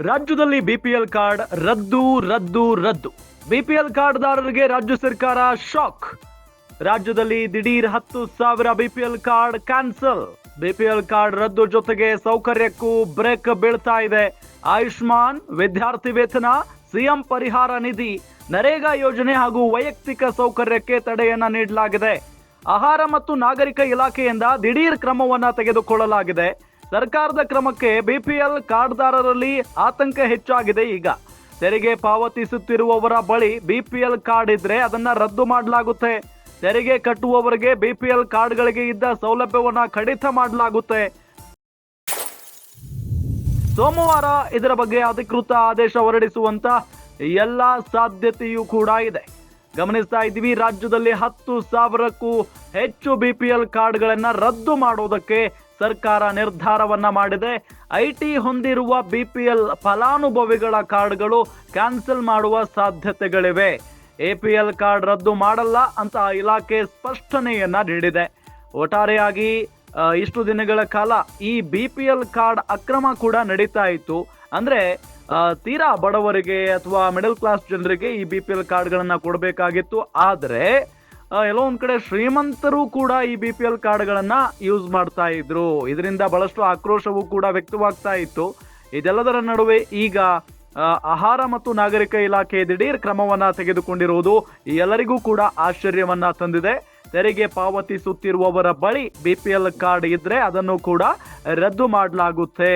ರಾಜ್ಯದಲ್ಲಿ BPL card ರದ್ದು ರದ್ದು ರದ್ದು. ಬಿಪಿಎಲ್ ಕಾರ್ಡ್ದಾರರಿಗೆ ರಾಜ್ಯ ಸರ್ಕಾರ ಶಾಕ್. ರಾಜ್ಯದಲ್ಲಿ ದಿಢೀರ್ 10,000 BPL card cancel. BPL card ರದ್ದು ಜೊತೆಗೆ ಸೌಕರ್ಯಕ್ಕೂ ಬ್ರೇಕ್ ಬೀಳ್ತಾ ಇದೆ. ಆಯುಷ್ಮಾನ್, ವಿದ್ಯಾರ್ಥಿ ವೇತನ, ಸಿಎಂ ಪರಿಹಾರ ನಿಧಿ, ನರೇಗಾ ಯೋಜನೆ ಹಾಗೂ ವೈಯಕ್ತಿಕ ಸೌಕರ್ಯಕ್ಕೆ ತಡೆಯನ್ನ ನೀಡಲಾಗಿದೆ. ಆಹಾರ ಮತ್ತು ನಾಗರಿಕ ಇಲಾಖೆಯಿಂದ ದಿಢೀರ್ ಕ್ರಮವನ್ನ ತೆಗೆದುಕೊಳ್ಳಲಾಗಿದೆ. ಸರ್ಕಾರದ ಕ್ರಮಕ್ಕೆ ಬಿಪಿಎಲ್ ಕಾರ್ಡ್ದಾರರಲ್ಲಿ ಆತಂಕ ಹೆಚ್ಚಾಗಿದೆ. ಈಗ ತೆರಿಗೆ ಪಾವತಿಸುತ್ತಿರುವವರ ಬಳಿ ಬಿಪಿಎಲ್ ಕಾರ್ಡ್ ಇದ್ರೆ ಅದನ್ನ ರದ್ದು ಮಾಡಲಾಗುತ್ತೆ. ತೆರಿಗೆ ಕಟ್ಟುವವರಿಗೆ ಬಿಪಿಎಲ್ ಕಾರ್ಡ್ಗಳಿಗೆ ಇದ್ದ ಸೌಲಭ್ಯವನ್ನ ಕಡಿತ ಮಾಡಲಾಗುತ್ತೆ. ಸೋಮವಾರ ಇದರ ಬಗ್ಗೆ ಅಧಿಕೃತ ಆದೇಶ ಹೊರಡಿಸುವಂತ ಎಲ್ಲ ಸಾಧ್ಯತೆಯೂ ಕೂಡ ಇದೆ. ಗಮನಿಸ್ತಾ ಇದ್ದೀವಿ, ರಾಜ್ಯದಲ್ಲಿ 10,000ಕ್ಕೂ ಹೆಚ್ಚು ಬಿಪಿಎಲ್ ಕಾರ್ಡ್ಗಳನ್ನ ರದ್ದು ಮಾಡೋದಕ್ಕೆ ಸರ್ಕಾರ ನಿರ್ಧಾರವನ್ನ ಮಾಡಿದೆ. ಐಟಿ ಹೊಂದಿರುವ ಬಿಪಿಎಲ್ ಫಲಾನುಭವಿಗಳ ಕಾರ್ಡ್ಗಳು ಕ್ಯಾನ್ಸಲ್ ಮಾಡುವ ಸಾಧ್ಯತೆಗಳಿವೆ. ಎಪಿಎಲ್ ಕಾರ್ಡ್ ರದ್ದು ಮಾಡಲ್ಲ ಅಂತ ಇಲಾಖೆ ಸ್ಪಷ್ಟನೆಯನ್ನ ನೀಡಿದೆ. ಒಟ್ಟಾರೆಯಾಗಿ ಇಷ್ಟು ದಿನಗಳ ಕಾಲ ಈ ಬಿಪಿಎಲ್ ಕಾರ್ಡ್ ಅಕ್ರಮ ಕೂಡ ನಡೀತಾ ಇತ್ತು. ಅಂದ್ರೆ ತೀರಾ ಬಡವರಿಗೆ ಅಥವಾ ಮಿಡಲ್ ಕ್ಲಾಸ್ ಜನರಿಗೆ ಈ ಬಿಪಿಎಲ್ ಕಾರ್ಡ್ಗಳನ್ನ ಕೊಡಬೇಕಾಗಿತ್ತು. ಆದ್ರೆ ಎಲ್ಲೋ ಒಂದ್ ಕಡೆ ಶ್ರೀಮಂತರು ಕೂಡ ಈ ಬಿಪಿಎಲ್ ಕಾರ್ಡ್ಗಳನ್ನ ಯೂಸ್ ಮಾಡ್ತಾ ಇದ್ರು. ಇದರಿಂದ ಬಹಳಷ್ಟು ಆಕ್ರೋಶವೂ ಕೂಡ ವ್ಯಕ್ತವಾಗ್ತಾ ಇತ್ತು. ಇದೆಲ್ಲದರ ನಡುವೆ ಈಗ ಆಹಾರ ಮತ್ತು ನಾಗರಿಕ ಇಲಾಖೆ ದಿಢೀರ್ ಕ್ರಮವನ್ನ ತೆಗೆದುಕೊಂಡಿರುವುದು ಎಲ್ಲರಿಗೂ ಕೂಡ ಆಶ್ಚರ್ಯವನ್ನ ತಂದಿದೆ. ತೆರಿಗೆ ಪಾವತಿಸುತ್ತಿರುವವರ ಬಳಿ ಬಿಪಿಎಲ್ ಕಾರ್ಡ್ ಇದ್ರೆ ಅದನ್ನು ಕೂಡ ರದ್ದು ಮಾಡಲಾಗುತ್ತೆ.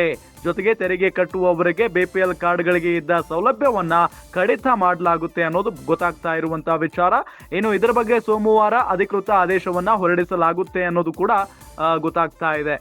ಜೊತೆಗೆ ತೆರಿಗೆ ಕಟ್ಟುವವರಿಗೆ ಬಿಪಿಎಲ್ ಕಾರ್ಡ್ಗಳಿಗೆ ಇದ್ದ ಸೌಲಭ್ಯವನ್ನ ಕಡಿತ ಮಾಡಲಾಗುತ್ತೆ ಅನ್ನೋದು ಗೊತ್ತಾಗ್ತಾ ಇರುವಂತಹ ವಿಚಾರ. ಇನ್ನು ಇದರ ಬಗ್ಗೆ ಸೋಮವಾರ ಅಧಿಕೃತ ಆದೇಶವನ್ನ ಹೊರಡಿಸಲಾಗುತ್ತೆ ಅನ್ನೋದು ಕೂಡ ಗೊತ್ತಾಗ್ತಾ ಇದೆ.